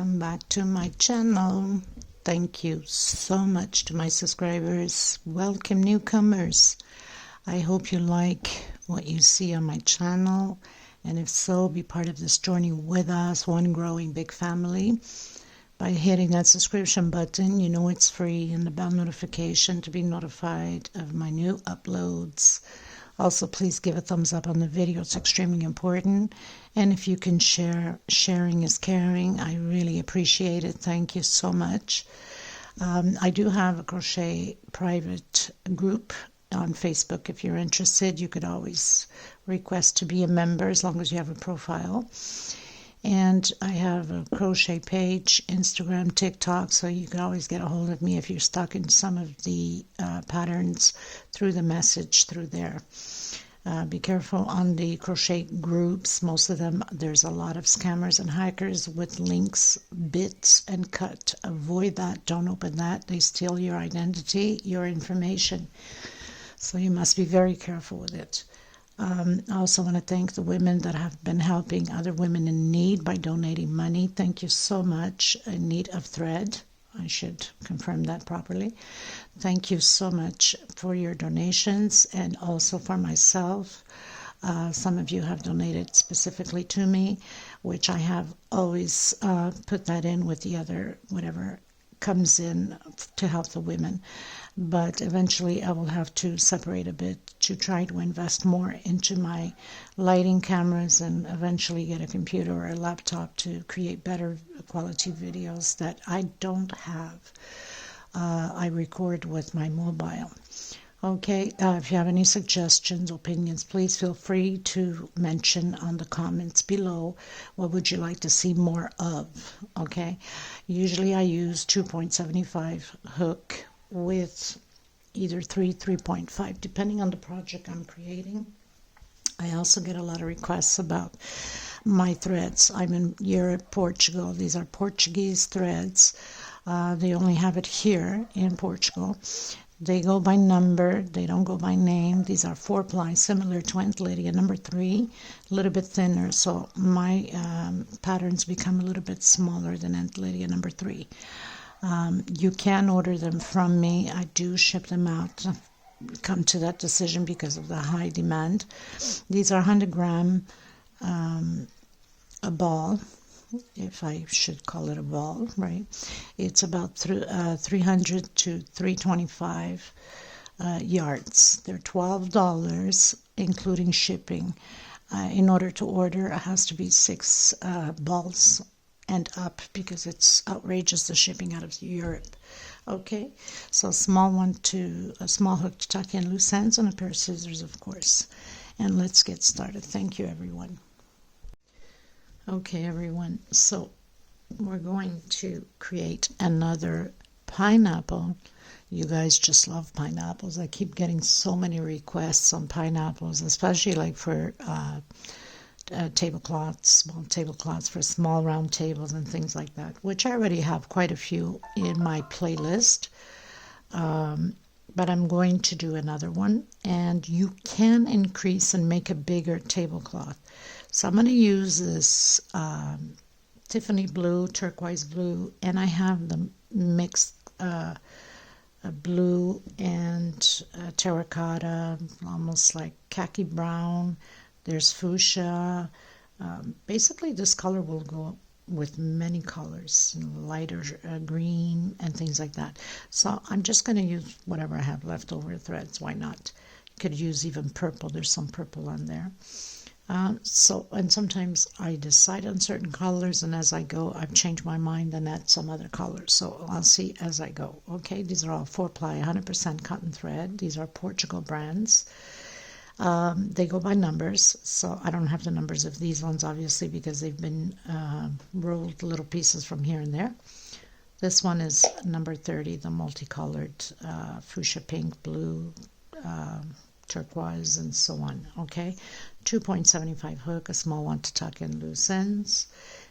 welcome back to my channel. Thank you so much to my subscribers. Welcome newcomers. I hope you like what you see on my channel, and if so, be part of this journey with us, one growing big family, by hitting that subscription button. You know it's free, and the bell notification to be notified of my new uploads. Also, please give a thumbs up on the video. It's extremely important. And if you can share, sharing is caring. I really appreciate it. Thank you so much. I do have a crochet private group on Facebook. If you're interested, you could always request to be a member as long as you have a profile. And I have a crochet page, Instagram, TikTok, so you can always get a hold of me if you're stuck in some of the patterns through the message through there. Be careful on the crochet groups. Most of them, there's a lot of scammers and hackers with links, bits, and cut. Avoid that. Don't open that. They steal your identity, your information. So you must be very careful with it. I also want to thank the women that have been helping other women in need by donating money. Thank you so much. In need of thread. I should confirm that properly. Thank you so much for your donations, and also for myself. Some of you have donated specifically to me, which I have always put that in with the other, whatever comes in to help the women. But eventually I will have to separate a bit to try to invest more into my lighting cameras, and eventually get a computer or a laptop to create better quality videos that I don't have. I record with my mobile. Okay, if you have any suggestions, opinions, please feel free to mention on the comments below. What would you like to see more of? Okay, usually I use 2.75 hook with either 3.5, depending on the project I'm creating. I also get a lot of requests about my threads. I'm in Europe, Portugal. These are Portuguese threads. They only have it here in Portugal. They go by number, they don't go by name. These are 4-ply, similar to Aunt Lydia number 3, a little bit thinner, so my patterns become a little bit smaller than Aunt Lydia number 3. You can order them from me. I do ship them out. I've come to that decision because of the high demand. These are 100 gram a ball, if I should call it a ball, right? It's about 300 to 325 yards. They're $12, including shipping. In order to order, it has to be 6 balls and up, because it's outrageous, the shipping out of Europe. Okay, so a small hook to tuck in loose ends, and a pair of scissors, of course. And let's get started. Thank you, everyone. Okay, everyone, so we're going to create another pineapple. You guys just love pineapples. I keep getting so many requests on pineapples, especially like for tablecloths, small tablecloths for small round tables and things like that, which I already have quite a few in my playlist. But I'm going to do another one, and you can increase and make a bigger tablecloth. So I'm going to use this Tiffany blue, turquoise blue, and I have the mixed blue and terracotta, almost like khaki brown. There's fuchsia. Basically, this color will go with many colors, lighter green and things like that. So I'm just going to use whatever I have leftover threads. Why not? You could use even purple. There's some purple on there. And sometimes I decide on certain colors, and as I go, I've changed my mind and add some other colors. So I'll see as I go. Okay, these are all 4-ply, 100% cotton thread. These are Portugal brands. They go by numbers, so I don't have the numbers of these ones, obviously, because they've been rolled little pieces from here and there. This one is number 30, the multicolored fuchsia, pink, blue, turquoise, and so on. Okay, 2.75 hook, a small one to tuck in loose ends,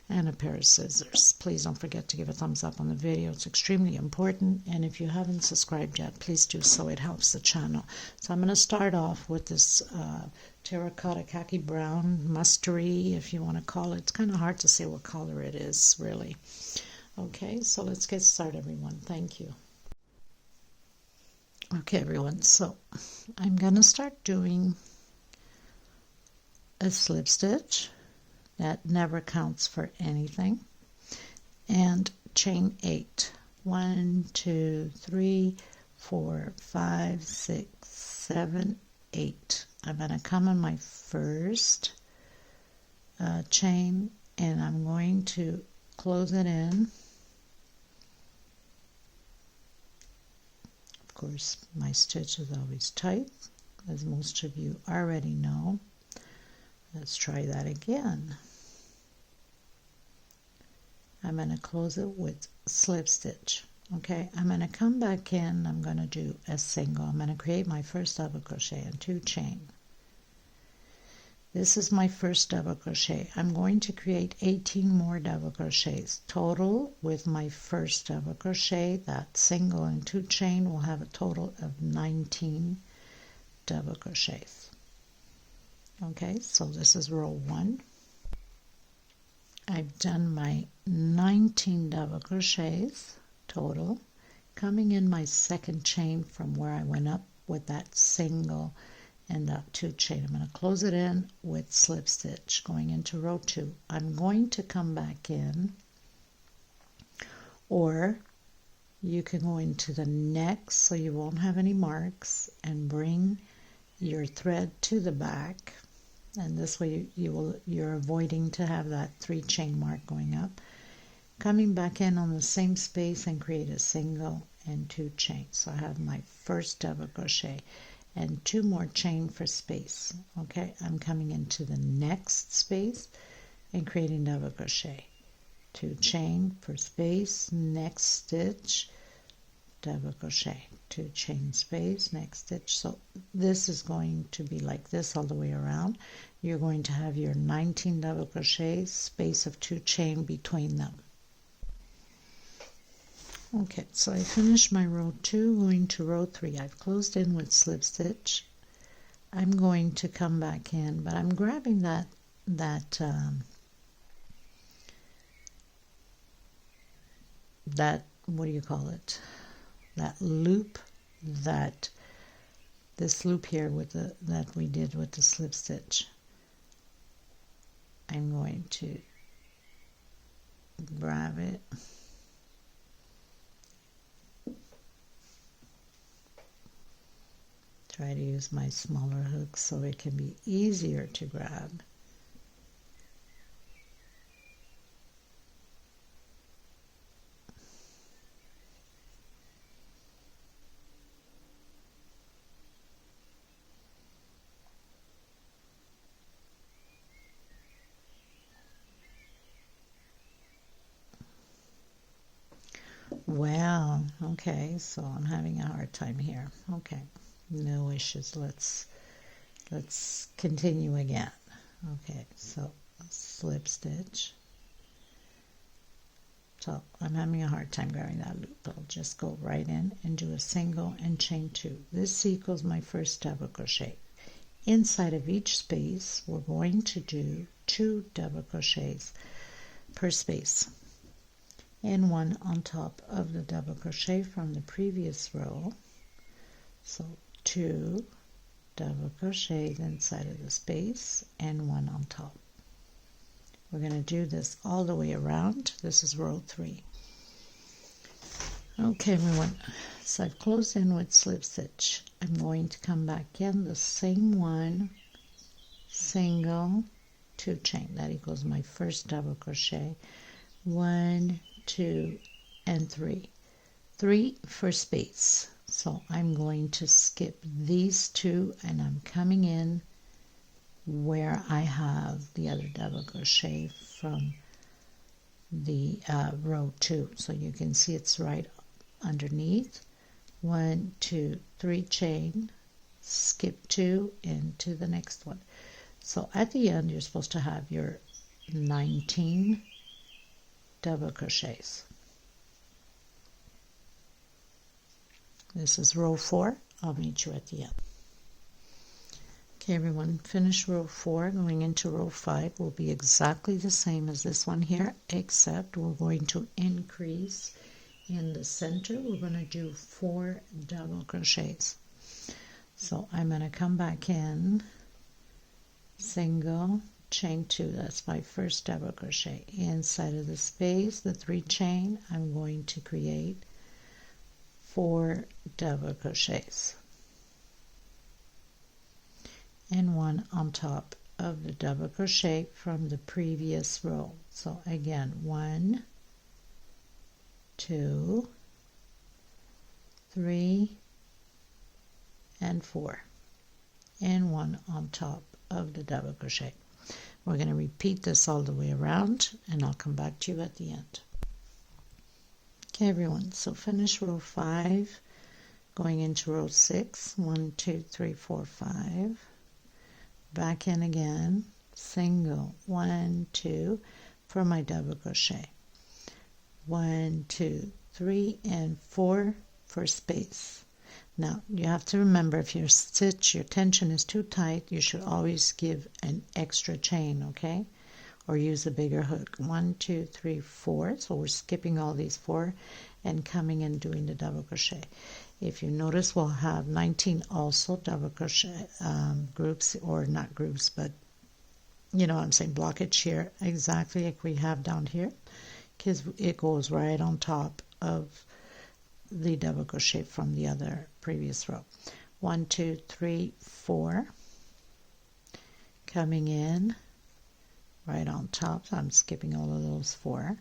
and a pair of scissors. Please don't forget to give a thumbs up on the video. It's extremely important, and if you haven't subscribed yet, please do so. It helps the channel. So I'm going to start off with this terracotta khaki brown, mustardy, if you want to call it. It's kind of hard to say what color it is, really. Okay, so let's get started, everyone. Thank you. Okay, everyone, so I'm gonna start doing a slip stitch that never counts for anything, and chain 8. 1, 2, 3, 4, 5, 6, 7, 8. I'm gonna come on my first chain, and I'm going to close it in. Of course, my stitch is always tight, as most of you already know. Let's try that again. I'm going to close it with slip stitch. Okay, I'm going to come back in. I'm going to do a single. I'm going to create my first double crochet and 2 chain. This is my first double crochet. I'm going to create 18 more double crochets total with my first double crochet. That single and 2 chain will have a total of 19 double crochets. Okay, so this is row 1. I've done my 19 double crochets total, coming in my second chain from where I went up with that single and that 2 chain. I'm going to close it in with slip stitch going into row 2. I'm going to come back in, or you can go into the next so you won't have any marks, and bring your thread to the back, and this way you're avoiding to have that 3 chain mark going up. Coming back in on the same space and create a single and 2 chains. So I have my first double crochet and 2 more chain for space. Okay, I'm coming into the next space and creating double crochet, 2 chain for space, next stitch, double crochet, 2 chain space, next stitch. So this is going to be like this all the way around. You're going to have your 19 double crochets, space of 2 chain between them. Okay, so I finished my row 2, going to row 3. I've closed in with slip stitch. I'm going to come back in, but I'm grabbing that what do you call it? That loop, this loop here with that we did with the slip stitch. I'm going to grab it. Try to use my smaller hook so it can be easier to grab. Well, okay, so I'm having a hard time here. Okay, no issues. Let's continue again. Okay, so slip stitch. So I'm having a hard time grabbing that loop. I'll just go right in and do a single and chain 2. This equals my first double crochet. Inside of each space, we're going to do 2 double crochets per space, and 1 on top of the double crochet from the previous row. So 2 double crochets inside of the space and 1 on top. We're going to do this all the way around. This is row 3. Okay, everyone, so I've closed in with slip stitch. I'm going to come back in the same one, single, 2 chain. That equals my first double crochet. 1, 2, and 3. 3 for space. So I'm going to skip these 2, and I'm coming in where I have the other double crochet from the row 2. So you can see it's right underneath. 1, 2, 3 chain, skip 2 into the next one. So at the end you're supposed to have your 19 double crochets. This is row 4. I'll meet you at the end. Okay, everyone, finish row 4. Going into row 5 will be exactly the same as this one here, except we're going to increase in the center. We're going to do 4 double crochets. So I'm going to come back in, single, chain 2, that's my first double crochet. Inside of the space, the 3 chain, I'm going to create 4 double crochets. And 1 on top of the double crochet from the previous row. So again, 1, 2, 3, and 4, and 1 on top of the double crochet. We're going to repeat this all the way around, and I'll come back to you at the end. Okay, everyone, so finish row 5, going into row 6, 1, 2, 3, 4, 5. Back in again, single, 1, 2 for my double crochet, 1, 2, 3, and 4 for space. Now you have to remember, if your stitch, your tension is too tight, you should always give an extra chain, okay, or use a bigger hook. 1, 2, 3, 4. So we're skipping all these 4 and coming and doing the double crochet. If you notice, we'll have 19 also double crochet groups, or not groups, but you know what I'm saying, blockage here, exactly like we have down here, because it goes right on top of the double crochet from the other previous row. 1, 2, 3, 4, coming in right on top. So I'm skipping all of those 4.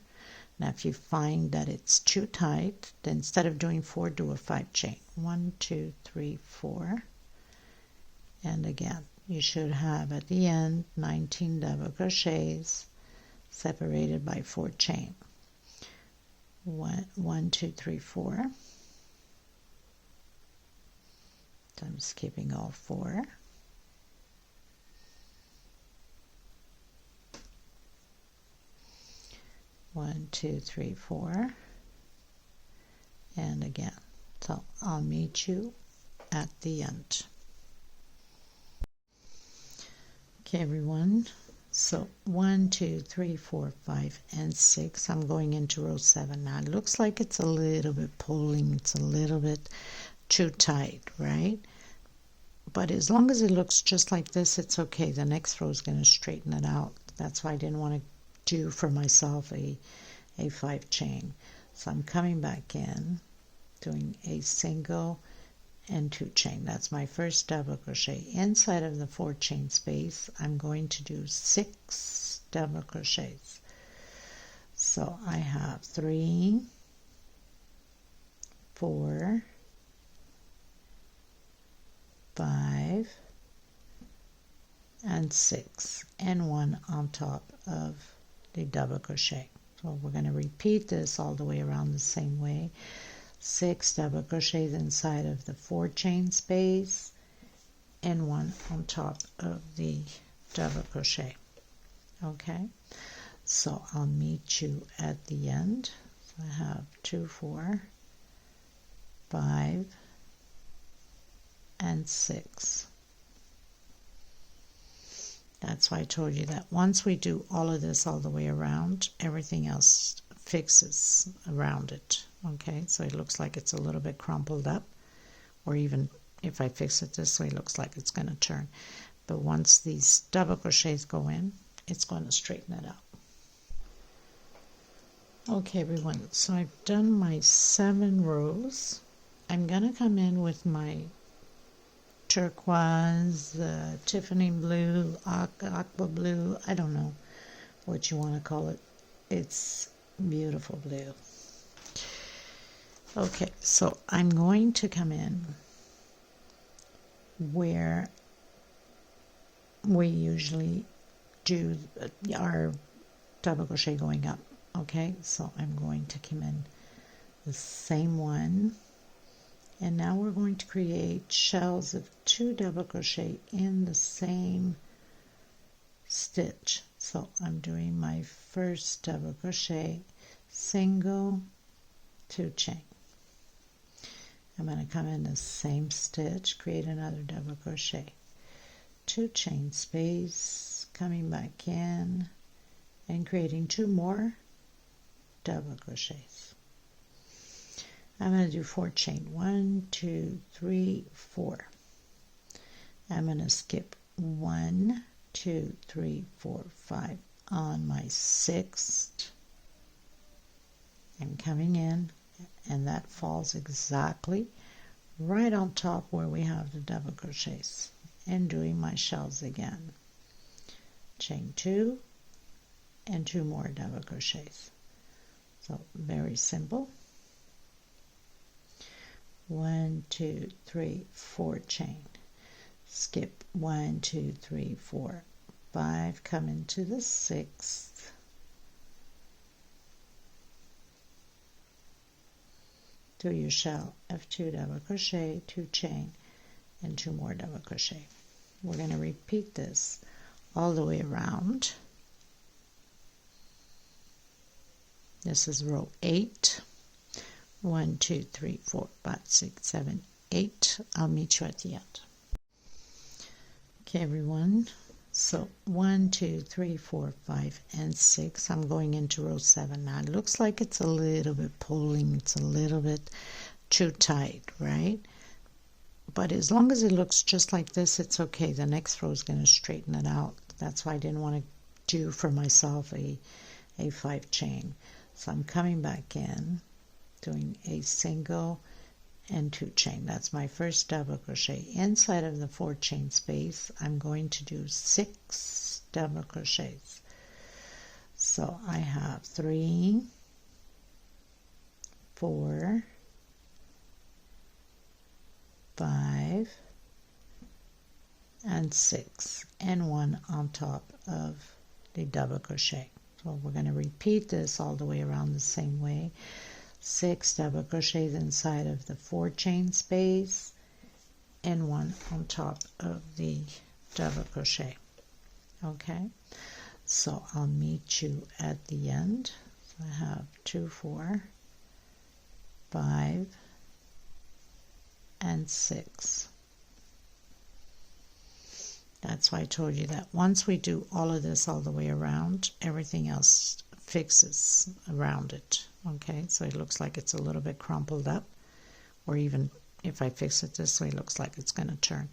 Now if you find that it's too tight, then instead of doing 4, do a 5 chain. 1, 2, 3, 4, and again you should have at the end 19 double crochets separated by 4 chain. 1, 2, 3, 4. So I'm skipping all 4. One, 2, 3, 4, and again. So I'll meet you at the end. Okay, everyone. So 1, 2, 3, 4, 5, and 6. I'm going into row 7 now. It looks like it's a little bit pulling. It's a little bit too tight, right? But as long as it looks just like this, it's okay. The next row is going to straighten it out. That's why I didn't want to do for myself a 5 chain. So I'm coming back in, doing a single and 2 chain. That's my first double crochet. Inside of the 4 chain space, I'm going to do 6 double crochets. So I have 3, 4, 5, and 6, and 1 on top of the double crochet. So we're going to repeat this all the way around the same way. 6 double crochets inside of the 4 chain space, and 1 on top of the double crochet. Okay, so I'll meet you at the end. So I have 2, 4, 5, and 6. That's why I told you that once we do all of this all the way around, everything else fixes around it. Okay, so it looks like it's a little bit crumpled up, or even if I fix it this way, it looks like it's going to turn. But once these double crochets go in, it's going to straighten it out. Okay, everyone, so I've done my 7 rows. I'm going to come in with my turquoise, Tiffany blue, aqua blue, I don't know what you want to call it. It's beautiful blue. Okay, so I'm going to come in where we usually do our double crochet going up. Okay, so I'm going to come in the same one, and now we're going to create shells of 2 double crochet in the same stitch. So I'm doing my first double crochet, single, 2 chain. I'm going to come in the same stitch, create another double crochet, 2 chain space, coming back in and creating 2 more double crochets. I'm going to do 4 chain, 1, 2, 3, 4. I'm going to skip 1, 2, 3, 4, 5 on my 6th. I'm coming in, and that falls exactly right on top where we have the double crochets, and doing my shells again. Chain 2 and 2 more double crochets. So very simple. 1, 2, 3, 4 chain. Skip 1, 2, 3, 4, 5. Come into the 6th. Do your shell of 2 double crochet, 2 chain, and 2 more double crochet. We're going to repeat this all the way around. This is row 8. 1, 2, 3, 4, 5, 6, 7, 8. I'll meet you at the end. Okay, everyone. So 1, 2, 3, 4, 5, and 6. I'm going into row 7 now. It looks like it's a little bit pulling. It's a little bit too tight, right? But as long as it looks just like this, it's okay. The next row is going to straighten it out. That's why I didn't want to do for myself a 5 chain. So I'm coming back in, doing a single and 2 chain. That's my first double crochet. Inside of the 4 chain space, I'm going to do 6 double crochets. So I have 3, 4, 5, and 6, and 1 on top of the double crochet. So we're going to repeat this all the way around the same way. 6 double crochets inside of the 4 chain space, and 1 on top of the double crochet. Okay, so I'll meet you at the end. So I have 2, 4, 5, and 6. That's why I told you that once we do all of this all the way around, everything else fixes around it. Okay, so it looks like it's a little bit crumpled up, or even if I fix it this way, it looks like it's going to turn.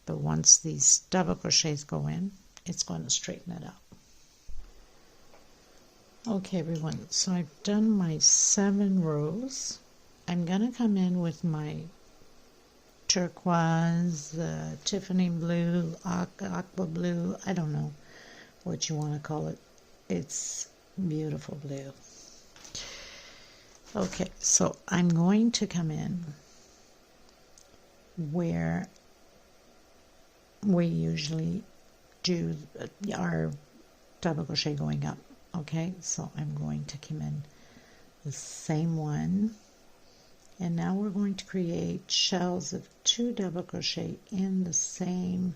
But once these double crochets go in, it's going to straighten it out. Okay, everyone, so I've done my 7 rows. I'm going to come in with my turquoise, Tiffany blue, aqua blue, I don't know what you want to call it. It's beautiful blue. Okay, so I'm going to come in where we usually do our double crochet going up. Okay, so I'm going to come in the same one, and now we're going to create shells of 2 double crochet in the same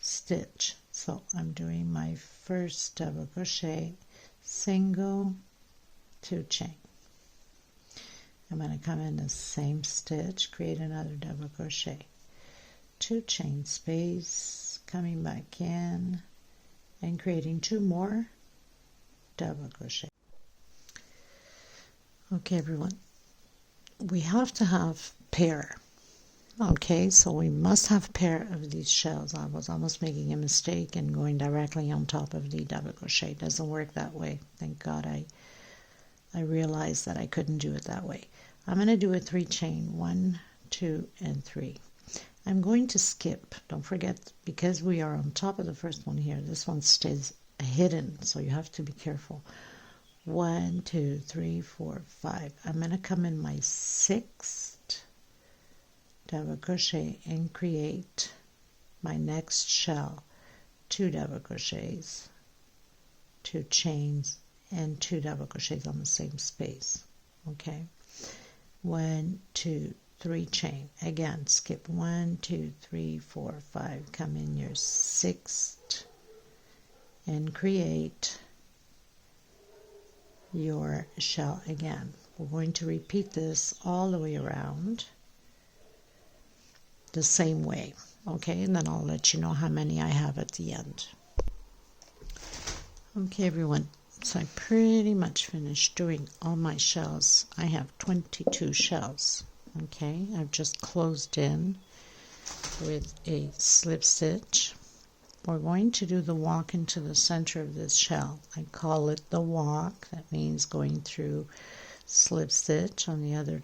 stitch. So I'm doing my first double crochet, single, 2 chain. I'm going to come in the same stitch, create another double crochet, 2 chain space, coming back in and creating 2 more double crochet. Okay, everyone, we have to have pair. Okay, so we must have a pair of these shells. I was almost making a mistake and going directly on top of the double crochet. It doesn't work that way. Thank God I realized that I couldn't do it that way. I'm going to do a 3 chain, 1, 2, and 3. I'm going to skip. Don't forget, because we are on top of the first one here, this one stays hidden, so you have to be careful. 1, 2, 3, 4, 5. I'm going to come in my 6th double crochet and create my next shell, 2 double crochets, 2 chains, and 2 double crochets on the same space. Okay, 1, 2, 3 chain. Again, skip 1, 2, 3, 4, 5. Come in your 6th and create your shell again. We're going to repeat this all the way around the same way. Okay, and then I'll let you know how many I have at the end. Okay, everyone, so I pretty much finished doing all my shells. I have 22 shells. Okay, I've just closed in with a slip stitch. We're going to do the walk into the center of this shell. I call it the walk. That means going through slip stitch on the other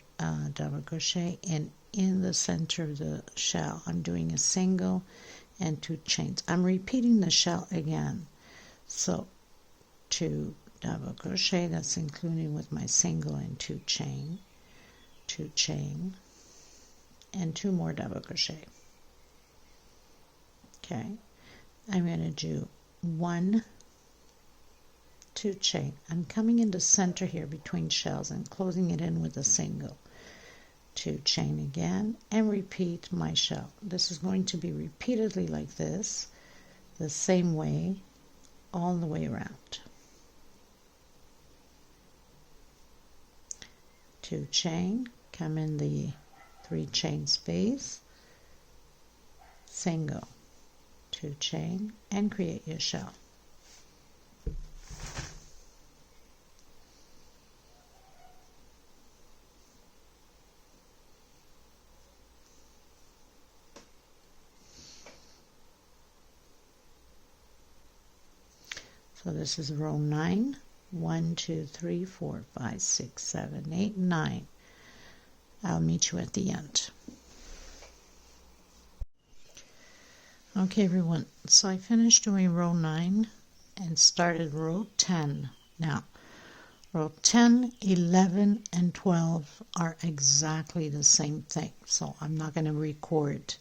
double crochet, and in the center of the shell I'm doing a single and 2 chains. I'm repeating the shell again, so 2 double crochet, that's including with my single and 2 chain, 2 chain, and 2 more double crochet. Okay, I'm going to do 1, 2 chain. I'm coming into center here between shells and closing it in with a single, 2 chain again, and repeat my shell. This is going to be repeatedly like this, the same way all the way around. 2 chain, come in the 3 chain space, single, 2 chain, and create your shell. So this is row 9. 1, 2, 3, 4, 5, 6, 7, 8, 9. I'll meet you at the end. Okay, everyone, so I finished doing row 9 and started row 10. Now, row 10, 11, and 12 are exactly the same thing. So I'm not going to record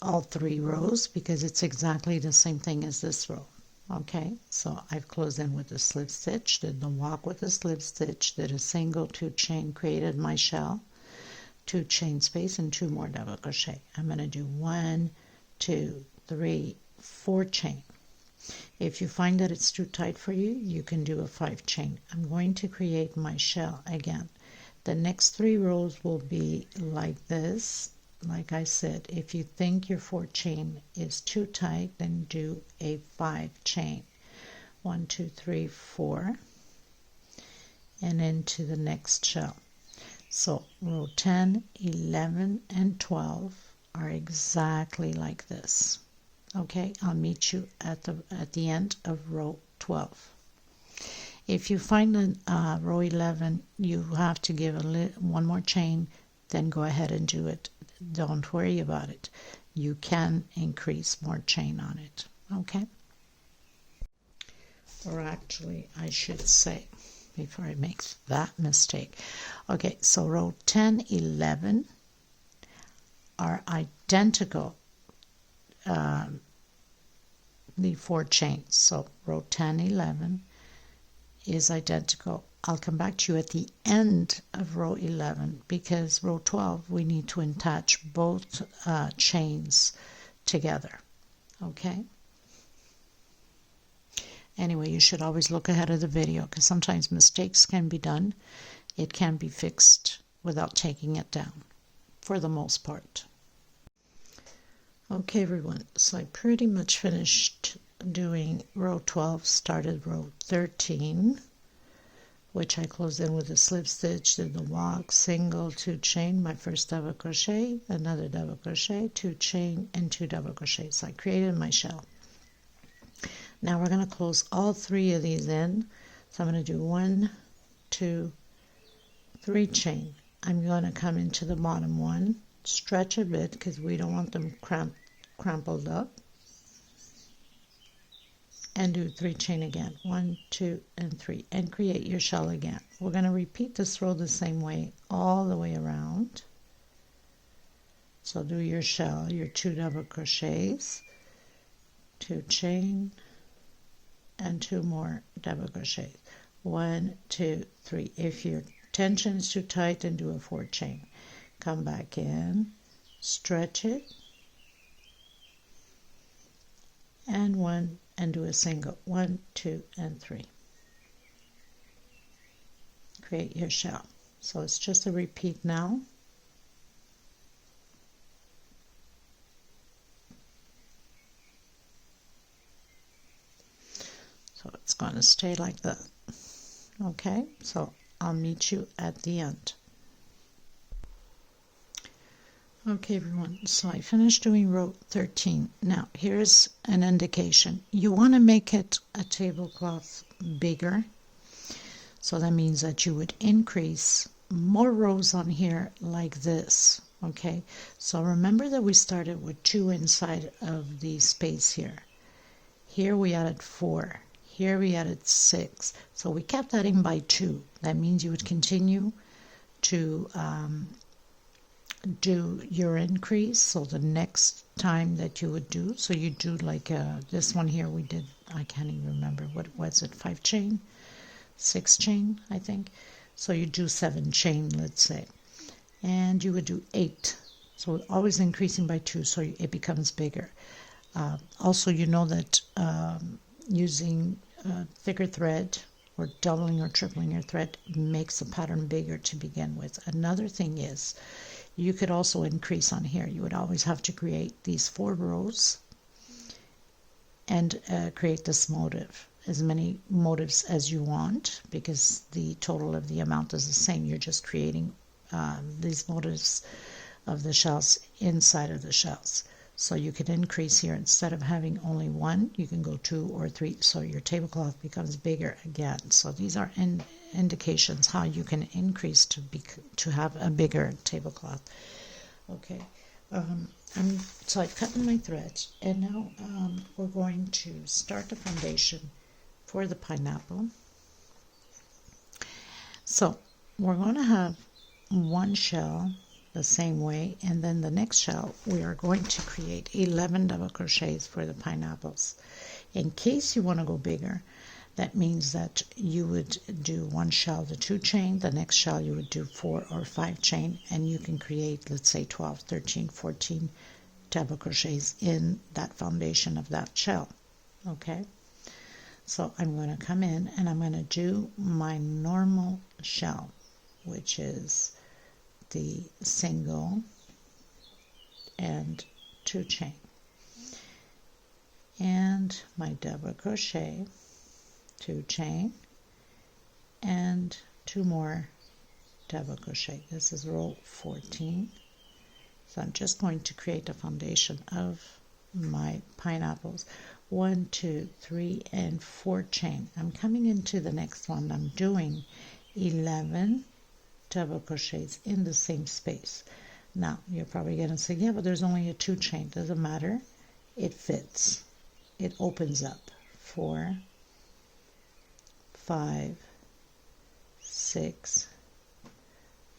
all 3 rows because it's exactly the same thing as this row. Okay, so I've closed in with a slip stitch, did the walk with a slip stitch, did a single, 2 chain, created my shell, 2 chain space, and 2 more double crochet. I'm going to do 1, 2, 3, 4 chain. If you find that it's too tight for you, you can do a 5 chain. I'm going to create my shell again. The next 3 rows will be like this. Like I said, if you think your 4 chain is too tight, then do a 5 chain. 1, 2, 3, 4, and into the next shell. So row 10, 11, and 12 are exactly like this. Okay, I'll meet you at the end of row 12. If you find that row 11 you have to give one more chain, then go ahead and do it. Don't worry about it. You can increase more chain on it. Okay? Or actually, I should say, before I make that mistake. Okay, so row 10, 11 are identical, the 4 chains. So row 10, 11 is identical. I'll come back to you at the end of row 11 because row 12 we need to attach both chains together. Okay? Anyway, you should always look ahead of the video because sometimes mistakes can be done. It can be fixed without taking it down, for the most part. Okay, everyone, so I pretty much finished doing row 12, started row 13, which I closed in with a slip stitch, did the walk, single, 2 chain, my first double crochet, another double crochet, 2 chain, and 2 double crochets. So I created my shell. Now we're going to close all 3 of these in. So I'm going to do 1, 2, 3 chain. I'm going to come into the bottom one, stretch a bit because we don't want them crumpled up, and do 3 chain again. 1, 2, and 3, and create your shell again. We're going to repeat this row the same way all the way around. So do your shell, your 2 double crochets, 2 chain, and 2 more double crochets. 1, 2, 3. If your tension is too tight, then do a 4 chain. Come back in, stretch it, and 1, and do a single. 1, 2, and 3. Create your shell. So it's just a repeat now. stay like that. Okay, so I'll meet you at the end. Okay everyone, so I finished doing row 13. Now here's an indication. You want to make it a tablecloth bigger, so that means that you would increase more rows on here like this. Okay, so remember that we started with 2 inside of the space here. Here we added 4, here we added 6, so we kept adding by 2. That means you would continue to do your increase. So the next time that you would do, so you do like this one here we did, I can't even remember, what was it, 5 chain, 6 chain I think, so you do 7 chain, let's say, and you would do 8, so always increasing by 2, so it becomes bigger. Also, you know that using thicker thread or doubling or tripling your thread makes the pattern bigger to begin with. Another thing is you could also increase on here. You would always have to create these 4 rows and create this motif, as many motifs as you want, because the total of the amount is the same. You're just creating these motifs of the shells inside of the shells. So you could increase here. Instead of having only 1, you can go 2 or 3, so your tablecloth becomes bigger again. So these are indications how you can increase to have a bigger tablecloth. Okay, so I've cut in my thread, and now we're going to start the foundation for the pineapple. So we're going to have 1 shell the same way, and then the next shell we are going to create 11 double crochets for the pineapples. In case you want to go bigger, that means that you would do 1 shell the 2 chain, the next shell you would do 4 or 5 chain, and you can create, let's say, 12, 13, 14 double crochets in that foundation of that shell. Okay, so I'm going to come in and I'm going to do my normal shell, which is the single and 2 chain, and my double crochet, 2 chain, and 2 more double crochet. This is row 14. So I'm just going to create a foundation of my pineapples. 1, 2, 3, and 4 chain. I'm coming into the next one. I'm doing 11 double crochets in the same space. Now you're probably going to say, yeah, but there's only a 2 chain. Doesn't matter, it fits, it opens up. 4, 5, 6,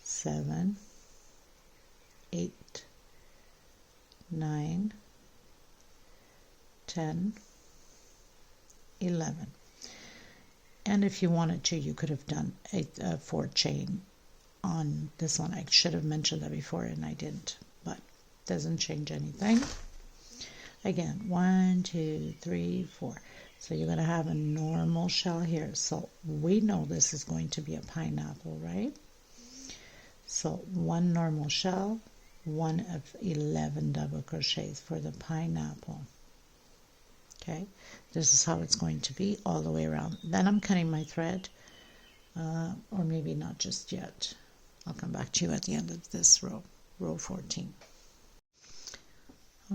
7, 8, 9, 10, 11. And if you wanted to, you could have done a 4 chain on this one. I should have mentioned that before and I didn't, but doesn't change anything. Again, 1, 2, 3, 4. So you're going to have a normal shell here. So we know this is going to be a pineapple, right? So 1 normal shell, 1 of 11 double crochets for the pineapple. Okay, this is how it's going to be all the way around. Then I'm cutting my thread, or maybe not just yet. I'll come back to you at the end of this row, row 14.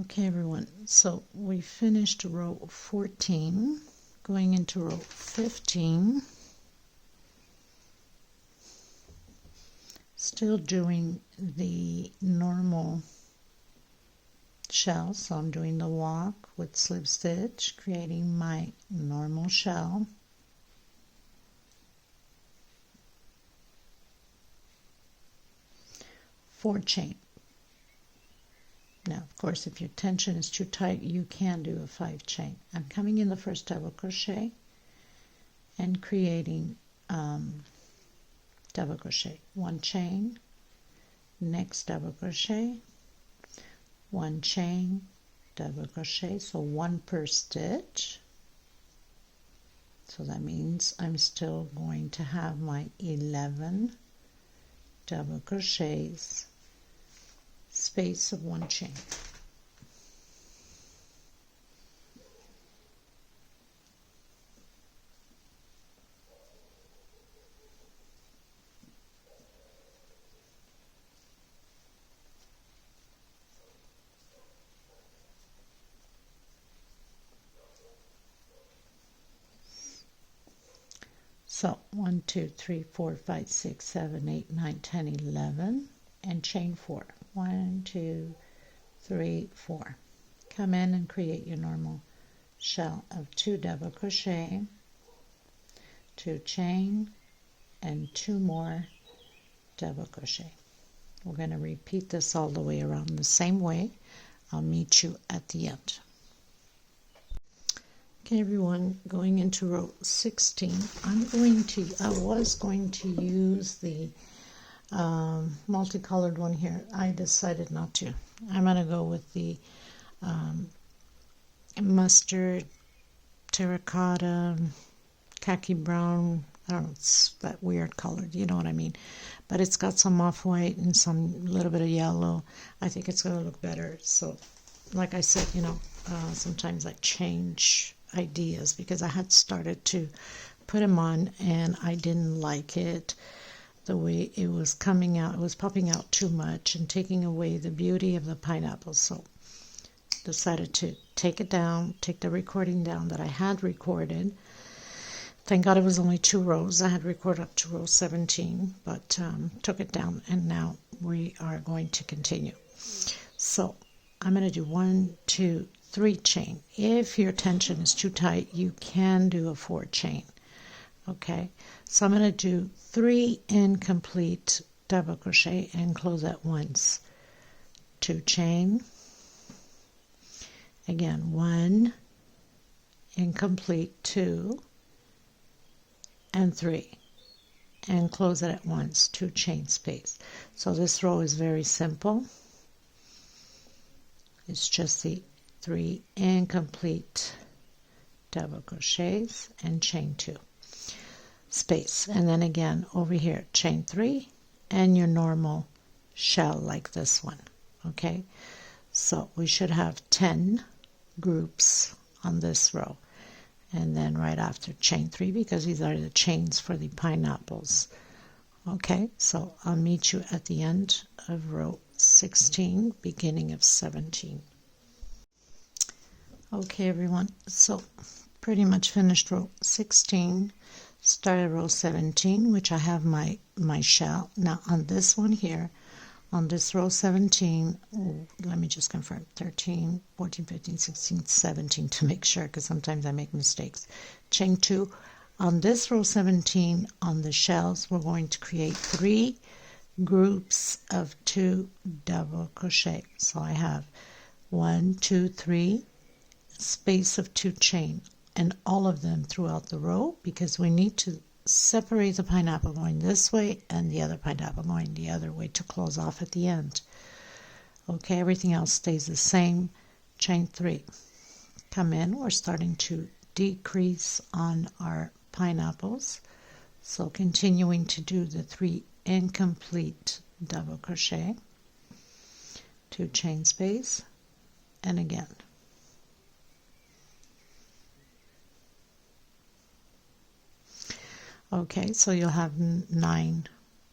Okay everyone, so we finished row 14, going into row 15. Still doing the normal shell, so I'm doing the walk with slip stitch, creating my normal shell. Four chain. Now, of course, if your tension is too tight, you can do a 5 chain. I'm coming in the first double crochet and creating double crochet, 1 chain, next double crochet, 1 chain, double crochet, so 1 per stitch. So that means I'm still going to have my 11 double crochets, space of 1 chain. So 1, 2, 3, 4, 5, 6, 7, 8, 9, 10, 11, and chain 4. 1, 2, 3, 4. Come in and create your normal shell of 2 double crochet, 2 chain, and 2 more double crochet. We're going to repeat this all the way around the same way. I'll meet you at the end. Okay, everyone, going into row 16, I was going to use the multicolored one here. I decided not to. I'm going to go with the mustard, terracotta, khaki brown. I don't know, it's that weird color, you know what I mean? But it's got some off-white and some little bit of yellow. I think it's going to look better. So, like I said, you know, sometimes I change ideas because I had started to put them on and I didn't like it the way it was coming out. It was popping out too much and taking away the beauty of the pineapple. So decided to take it down, take the recording down that I had recorded. Thank God it was only 2 rows. I had recorded up to row 17, but took it down, and now we are going to continue. So I'm going to do 1, 2, 3 chain. If your tension is too tight, you can do a 4 chain. Okay, so I'm going to do 3 incomplete double crochet and close at once. 2 chain. Again, 1 incomplete, 2, and 3, and close it at once. 2 chain space. So this row is very simple. It's just the 3 incomplete double crochets and chain 2 space, and then again over here chain 3 and your normal shell like this one. Okay, so we should have 10 groups on this row, and then right after chain 3, because these are the chains for the pineapples. Okay, so I'll meet you at the end of row 16, beginning of 17. Okay, everyone, so pretty much finished row 16, started row 17, which I have my shell. Now on this one here, on this row 17, let me just confirm, 13, 14, 15, 16, 17 to make sure, because sometimes I make mistakes. Chain 2. On this row 17, on the shells, we're going to create 3 groups of 2 double crochet. So I have 1, 2, 3 space of 2 chain, and all of them throughout the row, because we need to separate the pineapple going this way and the other pineapple going the other way to close off at the end. Okay, everything else stays the same. Chain 3. Come in, we're starting to decrease on our pineapples, so continuing to do the 3 incomplete double crochet, 2 chain space, and again. Okay, so you'll have 9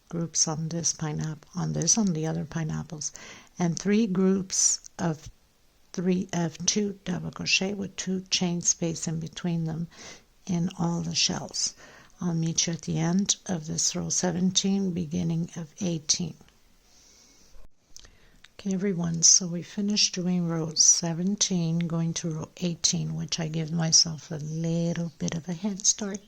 groups on this pineapple, on the other pineapples, and 3 groups of 2 double crochet with 2 chain space in between them in all the shells. I'll meet you at the end of this row 17, beginning of 18. Okay, everyone, so we finished doing row 17, going to row 18, which I give myself a little bit of a head start.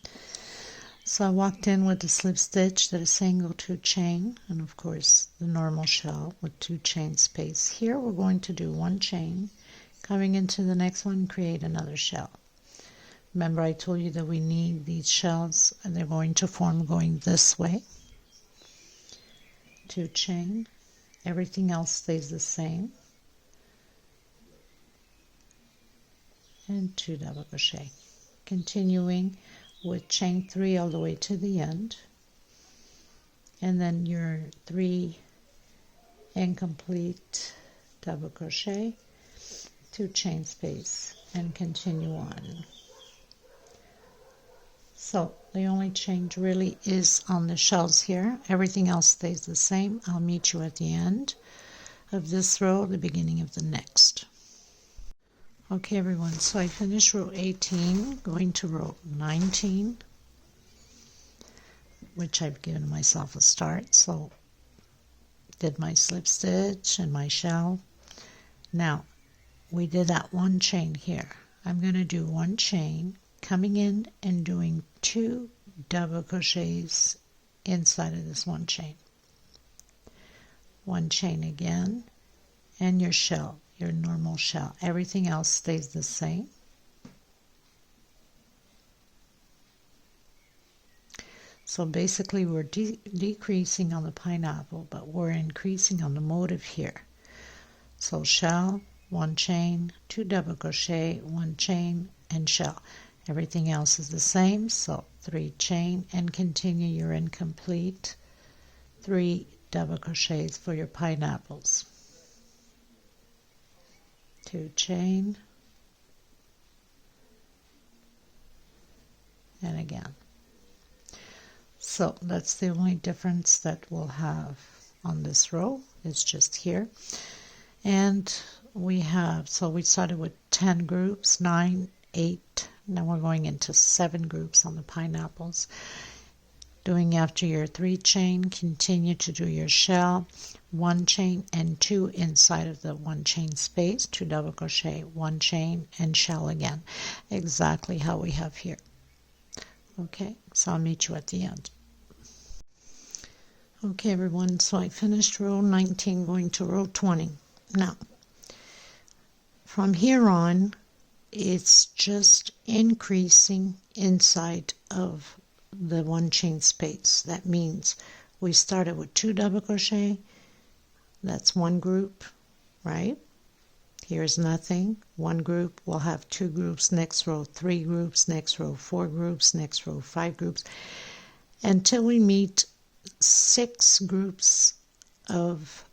So I walked in with the slip stitch, did a single 2 chain, and of course the normal shell with 2 chain space. Here we're going to do 1 chain, coming into the next one, create another shell. Remember I told you that we need these shells, and they're going to form going this way. 2 chain, everything else stays the same, and 2 double crochet. Continuing with chain 3 all the way to the end, and then your 3 incomplete double crochet, 2 chain space, and continue on. So the only change really is on the shells here. Everything else stays the same. I'll meet you at the end of this row, the beginning of the next. Okay, everyone, so I finished row 18, going to row 19. which I've given myself a start. So did my slip stitch and my shell. Now we did that one chain here. I'm going to do one chain, coming in and doing 2 double crochets inside of this one chain. One chain again, and your shell, your normal shell. Everything else stays the same. So basically we're decreasing on the pineapple, but we're increasing on the motif here. So shell, one chain, 2 double crochet, one chain, and shell. Everything else is the same, so 3 chain, and continue your incomplete 3 double crochets for your pineapples. 2 chain, and again. So that's the only difference that we'll have on this row. It's just here. And we have, so we started with 10 groups, 9, 8, now we're going into 7 groups on the pineapples. Doing after your 3 chain, continue to do your shell, 1 chain and 2 inside of the 1 chain space, 2 double crochet, 1 chain and shell again, exactly how we have here. Okay, so I'll meet you at the end. Okay everyone, so I finished row 19 going to row 20. Now from here on it's just increasing inside of the 1 chain space. That means we started with 2 double crochet, that's 1 group, right? Here's nothing, 1 group, we'll have 2 groups, next row 3 groups, next row 4 groups, next row 5 groups, until we meet 6 groups of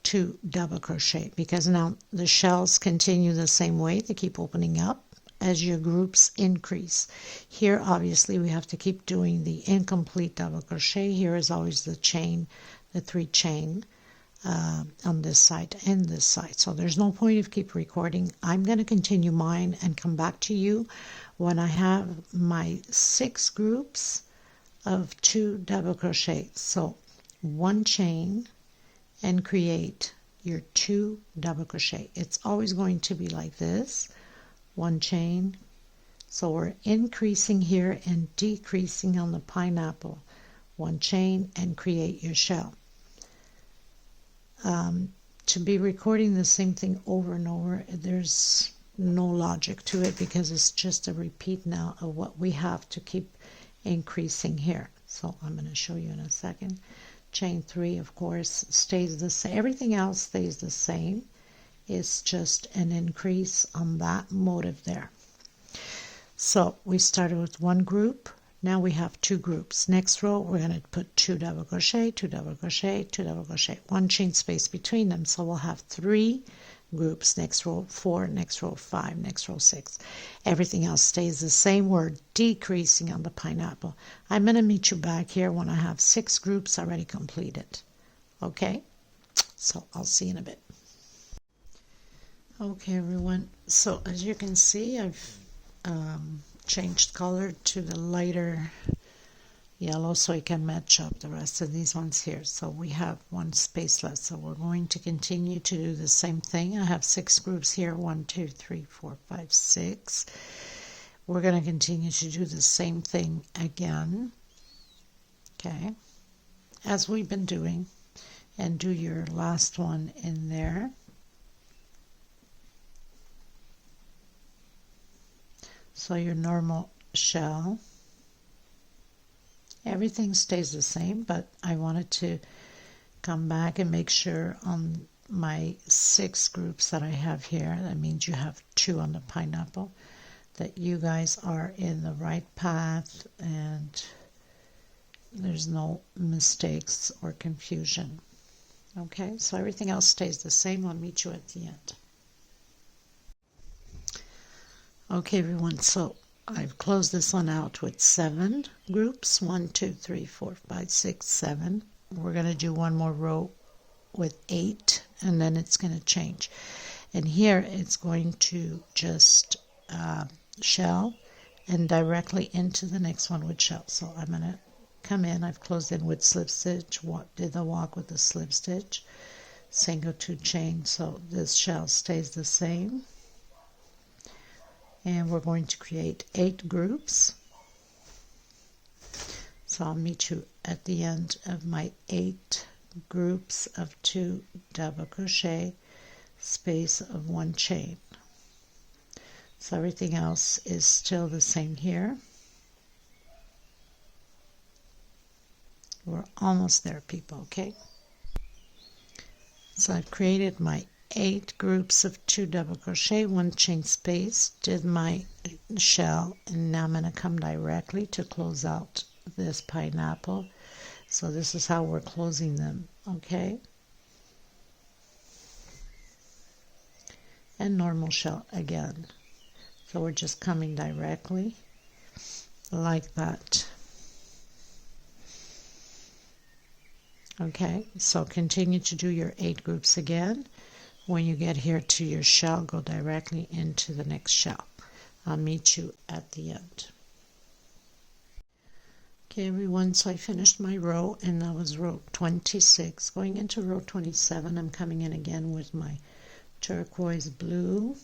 2 double crochet, because now the shells continue the same way, they keep opening up as your groups increase. Here obviously we have to keep doing the incomplete double crochet. Here is always the chain, the 3 chain on this side and this side. So there's no point of keep recording. I'm going to continue mine and come back to you when I have my 6 groups of 2 double crochet. So 1 chain and create your 2 double crochet. It's always going to be like this, 1 chain. So we're increasing here and decreasing on the pineapple, 1 chain and create your shell. To be recording the same thing over and over, there's no logic to it, because it's just a repeat now of what we have to keep increasing here. So I'm going to show you in a second. Chain 3 of course stays the same, everything else stays the same, it's just an increase on that motif there. So we started with 1 group, now we have 2 groups. Next row we're going to put 2 double crochet, 2 double crochet, 2 double crochet, 1 chain space between them, so we'll have 3 groups. Next row 4, next row 5, next row 6. Everything else stays the same. We're decreasing on the pineapple. I'm going to meet you back here when I have 6 groups already completed. Okay, so I'll see you in a bit. Okay everyone, so as you can see I've changed color to the lighter yellow so it can match up the rest of these ones here. So we have 1 space left, so we're going to continue to do the same thing. I have 6 groups here, 1, 2, 3, 4, 5, 6. We're going to continue to do the same thing again, okay, as we've been doing, and do your last one in there. So your normal shell, everything stays the same, but I wanted to come back and make sure on my 6 groups that I have here, that means you have 2 on the pineapple, that you guys are in the right path and there's no mistakes or confusion. Okay, so everything else stays the same. I'll meet you at the end. Okay everyone, so I've closed this one out with 7 groups, 1, 2, 3, 4, 5, 6, 7. We're going to do 1 more row with 8, and then it's going to change. And here it's going to just shell and directly into the next one with shell. So I'm going to come in, I've closed in with slip stitch, did the walk with the slip stitch, single 2 chain, so this shell stays the same. And we're going to create 8 groups. So I'll meet you at the end of my 8 groups of 2 double crochet, space of 1 chain. So everything else is still the same here. We're almost there, people, okay? So I've created my 8 groups of 2 double crochet, 1 chain space, did my shell, and now I'm going to come directly to close out this pineapple. So this is how we're closing them, okay? And normal shell again. So we're just coming directly like that. Okay, so continue to do your 8 groups again. When you get here to your shell, go directly into the next shell. I'll meet you at the end. Okay, everyone, so I finished my row, and that was row 26. Going into row 27, I'm coming in again with my turquoise blue.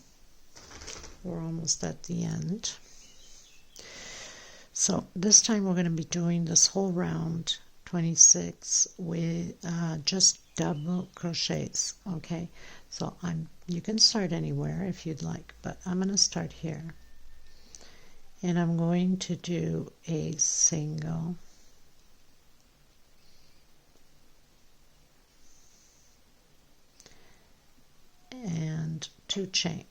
We're almost at the end. So this time we're going to be doing this whole round 26 with just double crochets. Okay, so you can start anywhere if you'd like, but I'm going to start here, and I'm going to do a single and 2 chain.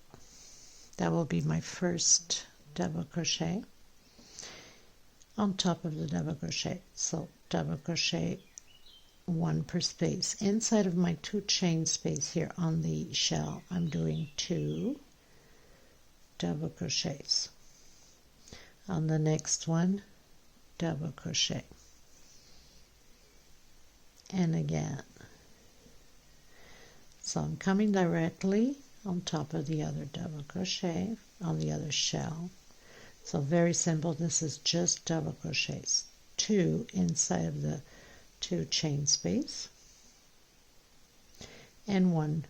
That will be my first double crochet on top of the double crochet. So double crochet 1 per space. Inside of my 2 chain space here on the shell, I'm doing 2 double crochets. On the next one, double crochet. And again. So I'm coming directly on top of the other double crochet on the other shell. So very simple. This is just double crochets. 2 inside of the 2 chain space and 1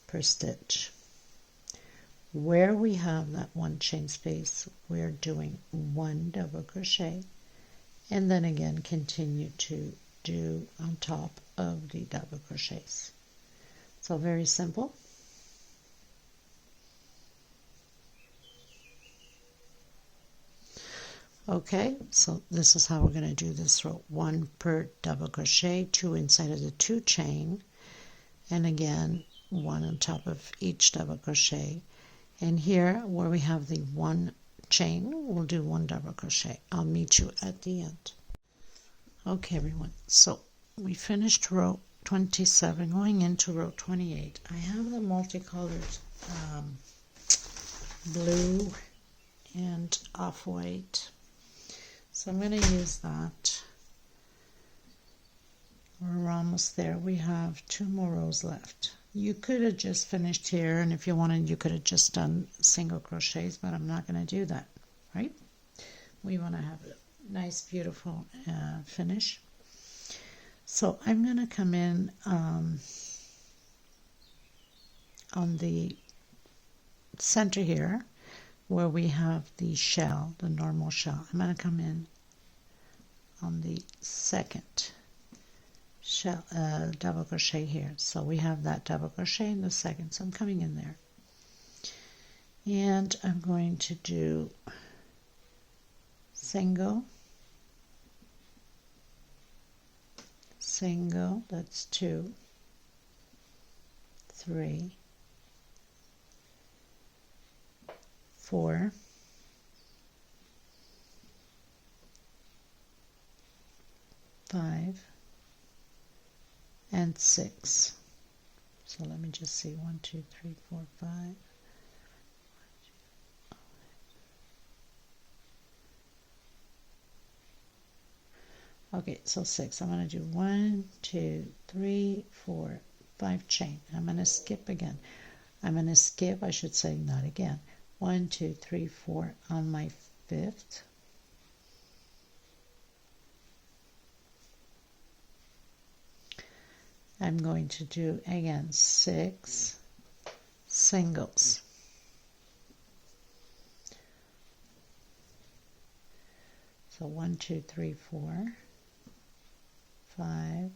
per stitch. Where we have that 1 chain space, we're doing 1 double crochet, and then again continue to do on top of the double crochets. So very simple. Okay, so this is how we're going to do this row. 1 per double crochet, 2 inside of the 2 chain, and again 1 on top of each double crochet. And here where we have the 1 chain, we'll do 1 double crochet. I'll meet you at the end. Okay, everyone, so we finished row 27, going into row 28. I have the multicolored blue and off-white. So I'm going to use that. We're almost there. We have 2 more rows left. You could have just finished here, and if you wanted, you could have just done single crochets, but I'm not going to do that, right? We want to have a nice, beautiful finish. So I'm going to come in on the center here, where we have the shell, the normal shell. I'm going to come in on the second shell, double crochet here. So we have that double crochet in the second, so I'm coming in there. And I'm going to do single, single, that's 2, 3, 4, 5, and 6. So let me just see, 1, 2, 3, 4, 5. Okay, so 6. I'm going to do 1, 2, 3, 4, 5 chain. I'm going to skip again. I'm going to skip, I should say, not again. 1, 2, 3, 4 on my 5th. I'm going to do again 6 singles. So 1, 2, 3, 4, 5,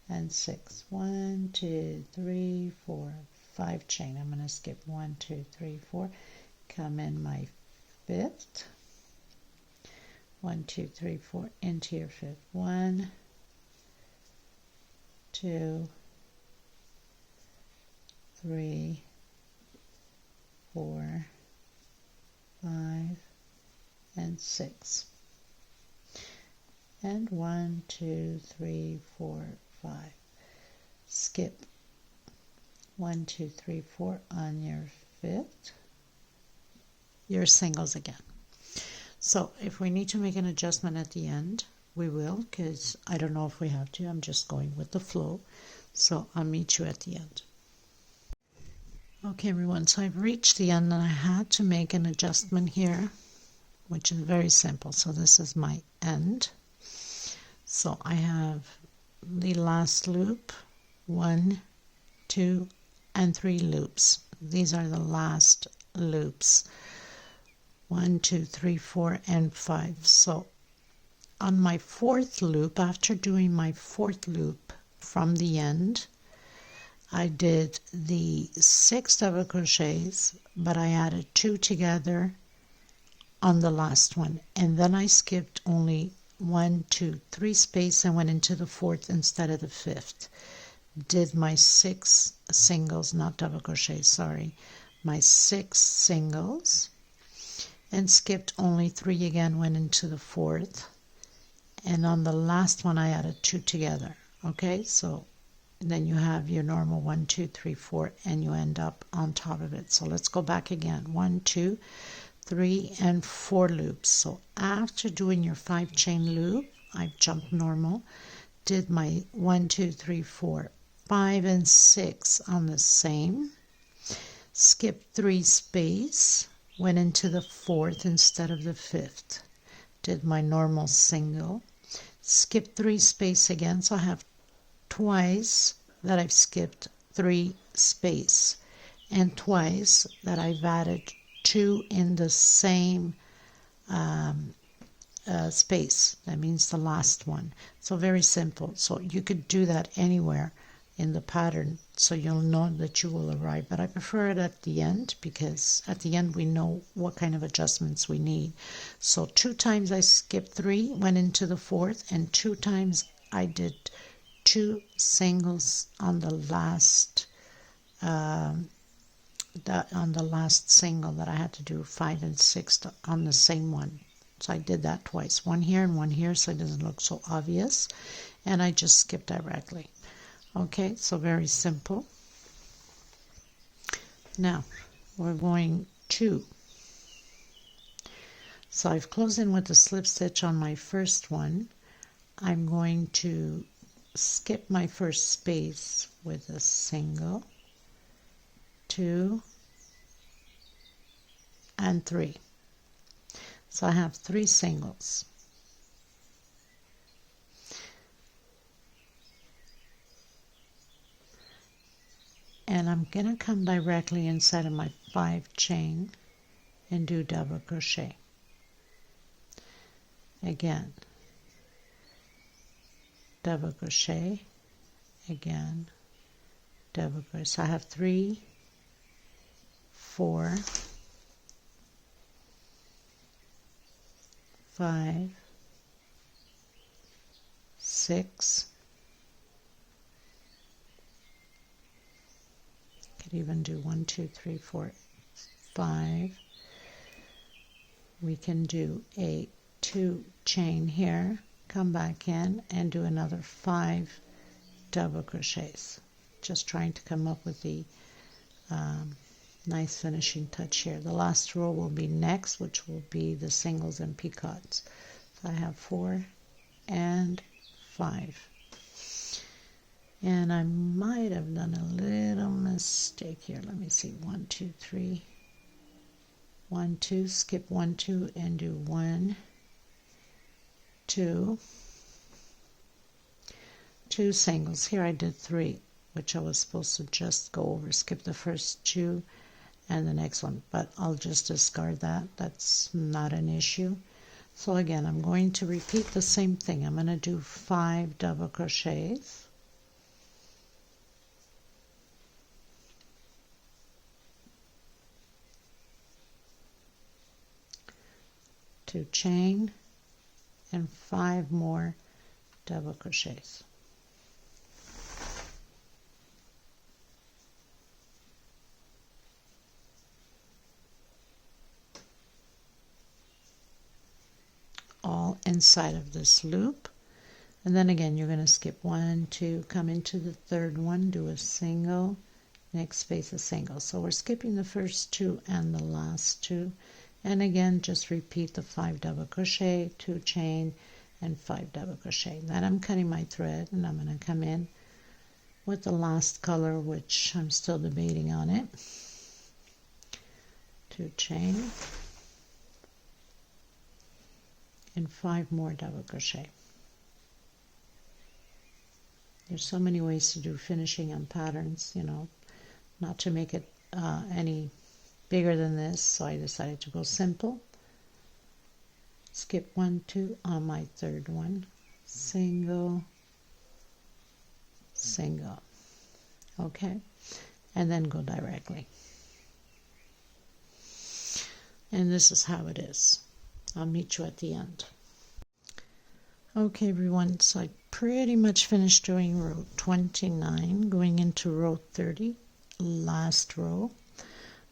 and 6. 1, 2, 3, 4, 5 chain. I'm going to skip 1, 2, 3, 4. Come in my 5th. 1, 2, 3, 4 into your 5th. 1, 2, 3, 4, 5, and 6. And 1, 2, 3, 4, 5. Skip 1, 2, 3, 4 on your 5th. Your singles again. So if we need to make an adjustment at the end, we will, because I don't know if we have to. I'm just going with the flow. So I'll meet you at the end. Okay, everyone, so I've reached the end and I had to make an adjustment here, which is very simple. So this is my end. So I have the last loop, 1, 2, and 3 loops. These are the last loops. 1, 2, 3, 4, and 5. So on my 4th loop, after doing my 4th loop from the end, I did the 6 double crochets, but I added 2 together on the last one, and then I skipped only 1, 2, 3 space and went into the 4th instead of the 5th. Did my 6 singles, not double crochets, sorry, my 6 singles, and skipped only 3 again, went into the 4th, and on the last one I added 2 together. Okay, so then you have your normal 1, 2, 3, 4, and you end up on top of it. So let's go back again. 1, 2, 3, and 4 loops. So after doing your 5 chain loop, I've jumped normal, did my 1, 2, 3, 4, 5, and 6 on the same, skipped 3 space, went into the 4th instead of the 5th, did my normal single, skipped 3 space again, so I have twice that I've skipped 3 space, and twice that I've added 2 in the same space. That means the last one. So very simple. So you could do that anywhere in the pattern, so you'll know that you will arrive. But I prefer it at the end, because at the end we know what kind of adjustments we need. So 2 times I skipped 3, went into the 4th, and 2 times I did 2 singles on the last single that I had to do 5 and 6 on the same one. So I did that twice, one here and one here, so it doesn't look so obvious, and I just skipped directly. Okay, so very simple. Now we're going to, so I've closed in with the slip stitch on my first one. I'm going to skip my first space with a single, 2, and 3. So I have 3 singles. And I'm going to come directly inside of my 5 chain and do double crochet. Again, double crochet, again, double crochet. So I have 3, 4, 5, 6, could even do 1, 2, 3, 4, 5. We can do a 2 chain here, come back in and do another 5 double crochets. Just trying to come up with the nice finishing touch here. The last row will be next, which will be the singles and picots. So I have 4 and 5. And I might have done a little mistake here. Let me see. 1, 2, 3. 1, 2. Skip 1, 2 and do 1, 2, 2 singles. Here I did 3, which I was supposed to just go over, skip the first 2 and the next one, but I'll just discard that. That's not an issue. So again, I'm going to repeat the same thing. I'm going to do 5 double crochets, two chain, and 5 more double crochets. All inside of this loop, and then again you're going to skip 1, 2, come into the third one, do a single, next space a single. So we're skipping the first 2 and the last 2, and again just repeat the 5 double crochet, 2 chain, and 5 double crochet. Then I'm cutting my thread, and I'm going to come in with the last color, which I'm still debating on it. 2 chain and 5 more double crochet. There's so many ways to do finishing on patterns, you know, not to make it any bigger than this, so I decided to go simple. Skip 1, 2 on my third one, single, single, okay, and then go directly. And this is how it is. I'll meet you at the end. Okay everyone, so I pretty much finished doing row 29, going into row 30, last row.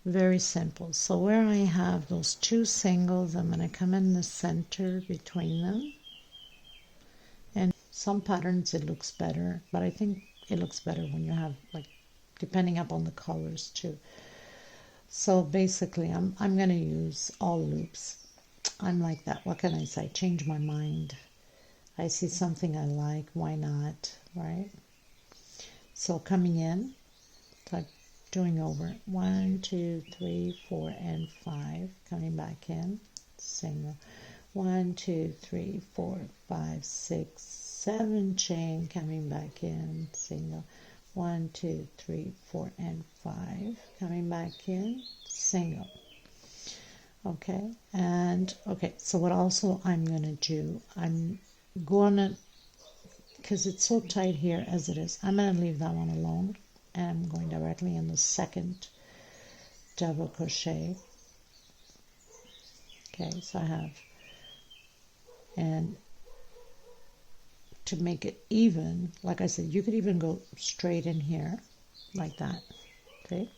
Very simple. So where I have those 2 singles, I'm going to come in the center between them. And some patterns it looks better, but I think it looks better when you have, like, depending upon the colors too. So basically I'm going to use all loops. I'm like that. What can I say? Change my mind. I see something I like, why not, right? So coming in, like doing over 1, 2, 3, 4, and 5, coming back in, single, 1, 2, 3, 4, 5, 6, 7, chain, coming back in, single, 1, 2, 3, 4, and 5, coming back in, single. Okay, and okay, so what also I'm going to do, I'm going to, because it's so tight here as it is, I'm going to leave that one alone, and I'm going directly in the second double crochet. Okay, so I have, and to make it even, like I said, you could even go straight in here, like that, okay,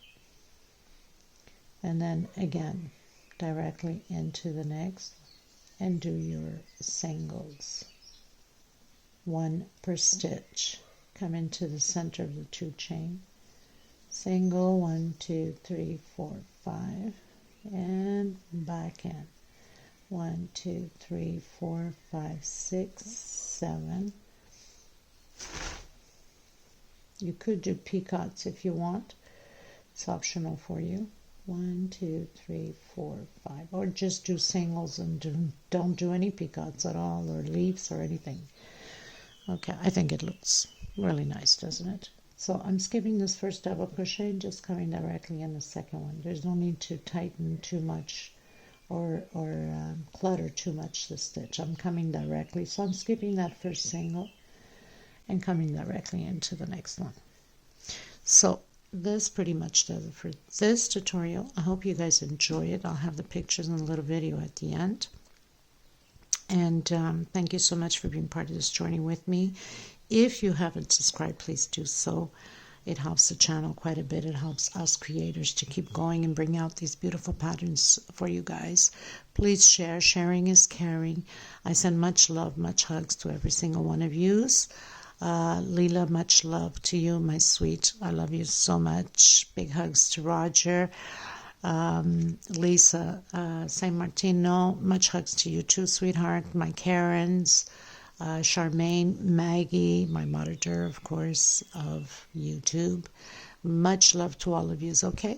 and then again, directly into the next, and do your singles, 1 per stitch. Come into the center of the 2 chain, single, 1, 2, 3, 4, 5, and back in, 1, 2, 3, 4, 5, 6, 7. You could do picots if you want, it's optional for you. 1, 2, 3, 4, 5, or just do singles and don't do any picots at all, or leaves or anything. Okay, I think it looks really nice, doesn't it? So I'm skipping this first double crochet and just coming directly in the second one. There's no need to tighten too much or clutter too much the stitch. I'm coming directly, so I'm skipping that first single and coming directly into the next one. So this pretty much does it for this tutorial. I hope you guys enjoy it. I'll have the pictures and a little video at the end. And thank you so much for being part of this journey with me. If you haven't subscribed, please do so. It helps the channel quite a bit. It helps us creators to keep going and bring out these beautiful patterns for you guys. Please share. Sharing is caring. I send much love, much hugs to every single one of yous. Leela, much love to you, my sweet. I love you so much. Big hugs to Roger. Lisa, San Martino, much hugs to you too, sweetheart. My Karens, Charmaine, Maggie, my monitor, of course, of YouTube. Much love to all of yous, okay?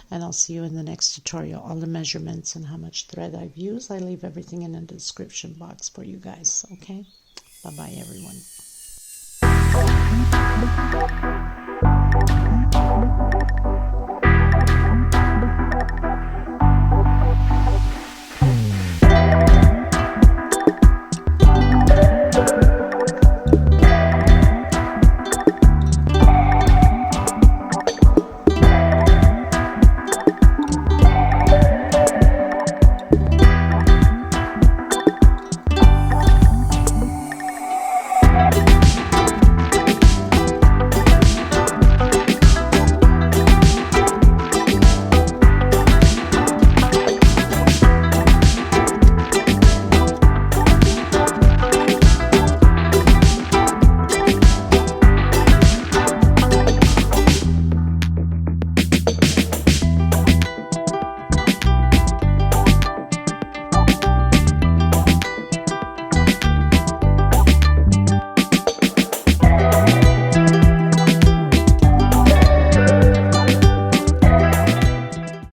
And I'll see you in the next tutorial. All the measurements and how much thread I've used, I leave everything in the description box for you guys, okay? Bye-bye, everyone.